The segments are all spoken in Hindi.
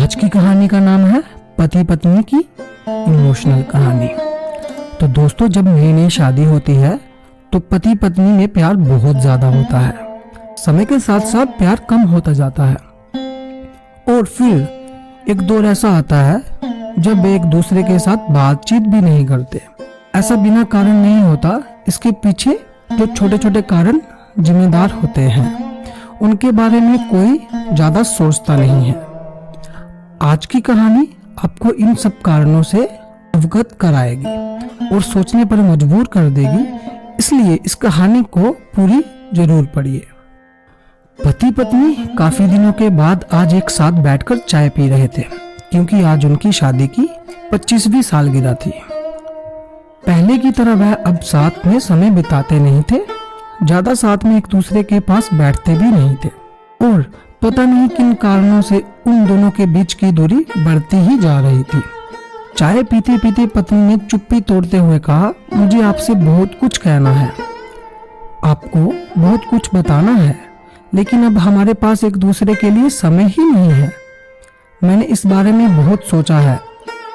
आज की कहानी का नाम है पति पत्नी की इमोशनल कहानी। तो दोस्तों, जब नई नई शादी होती है तो पति पत्नी में प्यार बहुत ज्यादा होता है। समय के साथ साथ प्यार कम होता जाता है और फिर एक दौर ऐसा आता है जब एक दूसरे के साथ बातचीत भी नहीं करते। ऐसा बिना कारण नहीं होता, इसके पीछे जो छोटे छोटे कारण जिम्मेदार होते हैं उनके बारे में कोई ज्यादा सोचता नहीं है। आज की कहानी आपको इन सब कारणों से अवगत कराएगी और सोचने पर मजबूर कर देगी, इसलिए इस कहानी को पूरी जरूर पढ़िए। पति पत्नी काफी दिनों के बाद आज एक साथ बैठकर चाय पी रहे थे, क्योंकि आज उनकी शादी की 25वीं सालगिरह थी। पहले की तरह वह अब साथ में समय बिताते नहीं थे, ज्यादा साथ में एक दूसरे के पास बैठते भी नहीं थे और पता नहीं किन कारणों से उन दोनों के बीच की दूरी बढ़ती ही जा रही थी। चाय पीते पीते पत्नी ने चुप्पी तोड़ते हुए कहा, मुझे आपसे बहुत कुछ कहना है, आपको बहुत कुछ बताना है, लेकिन अब हमारे पास एक दूसरे के लिए समय ही नहीं है। मैंने इस बारे में बहुत सोचा है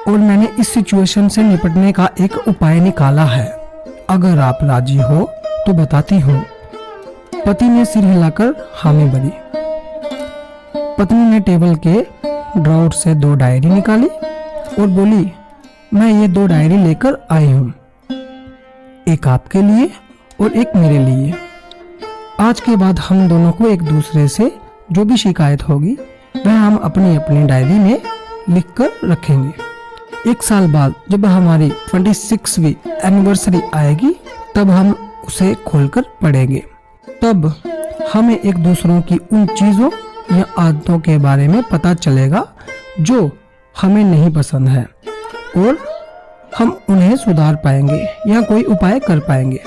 और मैंने इस सिचुएशन से निपटने का एक उपाय निकाला है। अगर आप राजी हो तो बताती हूँ। पति ने सिर हिलाकर हामी भरी। पत्नी ने टेबल के ड्रॉर से 2 डायरी निकाली और बोली, मैं ये 2 डायरी लेकर आई हूँ, एक आपके लिए और एक मेरे लिए। आज के बाद हम दोनों को एक दूसरे से जो भी शिकायत होगी वह हम अपनी अपनी डायरी में लिखकर रखेंगे। 1 साल बाद जब हमारी 26वीं एनिवर्सरी आएगी तब हम उसे खोलकर पढ़ेंगे। तब हमें एक दूसरों की उन चीजों या आदतों के बारे में पता चलेगा जो हमें नहीं पसंद है और हम उन्हें सुधार पाएंगे या कोई उपाय कर पाएंगे।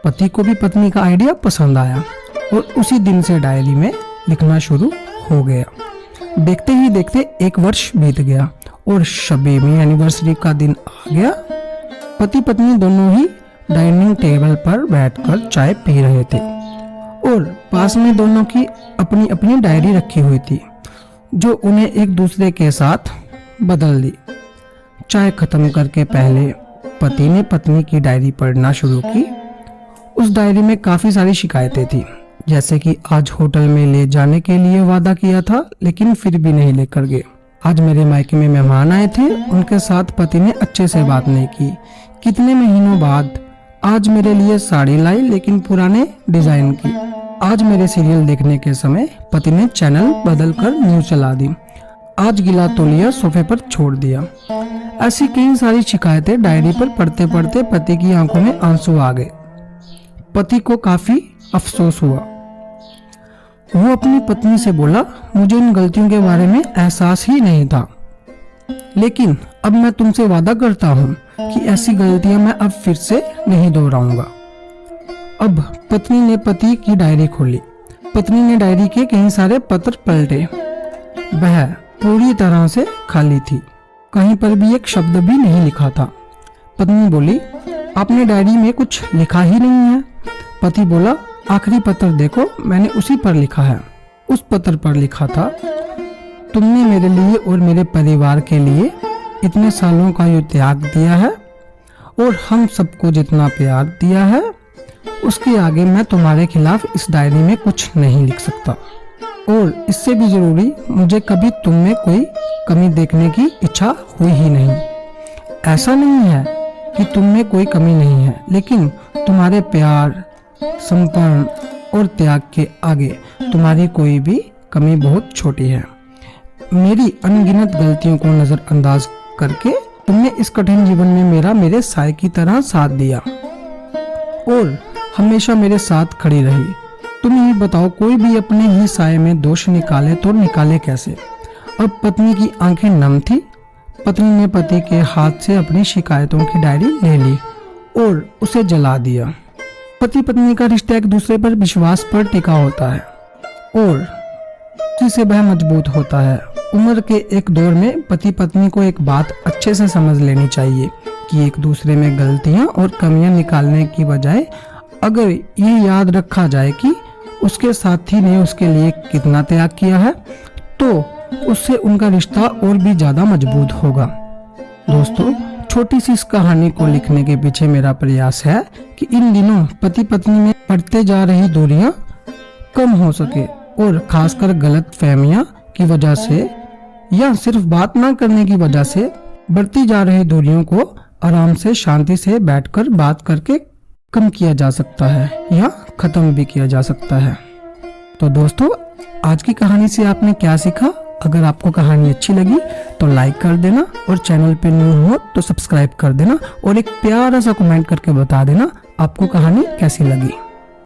पति को भी पत्नी का आइडिया पसंद आया और उसी दिन से डायरी में लिखना शुरू हो गया। देखते ही देखते 1 वर्ष बीत गया और 26वीं एनिवर्सरी का दिन आ गया। पति पत्नी दोनों ही डाइनिंग टेबल पर बैठकर चाय पी रहे थे और पास में दोनों की अपनी अपनी डायरी रखी हुई थी जो उन्हें एक दूसरे के साथ बदल दी। चाय खत्म करके पहले पति ने पत्नी की डायरी पढ़ना शुरू की। उस डायरी में काफी सारी शिकायतें थी, जैसे कि आज होटल में ले जाने के लिए वादा किया था लेकिन फिर भी नहीं लेकर गए। आज मेरे मायके में मेहमान आए थे, उनके साथ पति ने अच्छे से बात नहीं की। कितने महीनों बाद आज मेरे लिए साड़ी लाई लेकिन पुराने डिजाइन की। आज मेरे सीरियल देखने के समय पति ने चैनल बदलकर न्यूज चला दी। आज गिला तौलिया सोफे पर छोड़ दिया। ऐसी कई सारी शिकायतें डायरी पर पढ़ते पढ़ते पति की आंखों में आंसू आ गए। पति को काफी अफसोस हुआ। वो अपनी पत्नी से बोला, मुझे इन गलतियों के बारे में एहसास ही नहीं था, लेकिन अब मैं तुमसे वादा करता हूँ कि ऐसी गलतियां मैं अब फिर से नहीं दोहराऊंगा। अब पत्नी ने पति की डायरी खोली। पत्नी ने डायरी के कई सारे पत्र पलटे। वह पूरी तरह से खाली थी, कहीं पर भी एक शब्द भी नहीं लिखा था। पत्नी बोली, आपने डायरी में कुछ लिखा ही नहीं है। पति बोला, आखिरी पत्र देखो, मैंने उसी पर लिखा है। उस पत्र पर लिखा था, तुमने मेरे लिए और मेरे परिवार के लिए इतने सालों का ये त्याग दिया है और हम सबको जितना प्यार दिया है उसके आगे मैं तुम्हारे खिलाफ इस डायरी में कुछ नहीं लिख सकता। और इससे भी जरूरी, मुझे कभी तुम में कोई कमी देखने की इच्छा हुई ही नहीं। ऐसा नहीं है कि तुम में कोई कमी नहीं है, लेकिन तुम्हारे प्यार, समर्पण और त्याग के आगे तुम्हारी कोई भी कमी बहुत छोटी है। मेरी अनगिनत गलतियों को नजरअंदाज करके तुमने इस कठिन जीवन में मेरे साय की तरह साथ दिया और हमेशा मेरे साथ खड़ी रही। तुम ही बताओ, कोई भी अपने ही साय में दोष निकाले तो निकाले कैसे। अब पत्नी की आंखें नम थी। पत्नी ने पति के हाथ से अपनी शिकायतों की डायरी ले ली और उसे जला दिया। पति पत्नी का रिश्ता एक दूसरे पर विश्वास पर टिका होता है और जिससे वह मजबूत होता है। उम्र के एक दौर में पति पत्नी को एक बात अच्छे से समझ लेनी चाहिए कि एक दूसरे में गलतियां और कमियां निकालने की बजाय अगर ये याद रखा जाए कि उसके साथी ने उसके लिए कितना त्याग किया है, तो उससे उनका रिश्ता और भी ज्यादा मजबूत होगा। दोस्तों, छोटी सी इस कहानी को लिखने के पीछे मेरा प्रयास है कि इन दिनों पति पत्नी में बढ़ते जा रही दूरियां कम हो सके और खासकर गलत फहमियां की वजह से या सिर्फ बात ना करने की वजह से बढ़ती जा रही दूरियों को आराम से शांति से बैठकर बात करके कम किया जा सकता है या खत्म भी किया जा सकता है। तो दोस्तों, आज की कहानी से आपने क्या सीखा? अगर आपको कहानी अच्छी लगी तो लाइक कर देना और चैनल पे न्यू हो तो सब्सक्राइब कर देना और एक प्यारा सा कमेंट करके बता देना आपको कहानी कैसी लगी।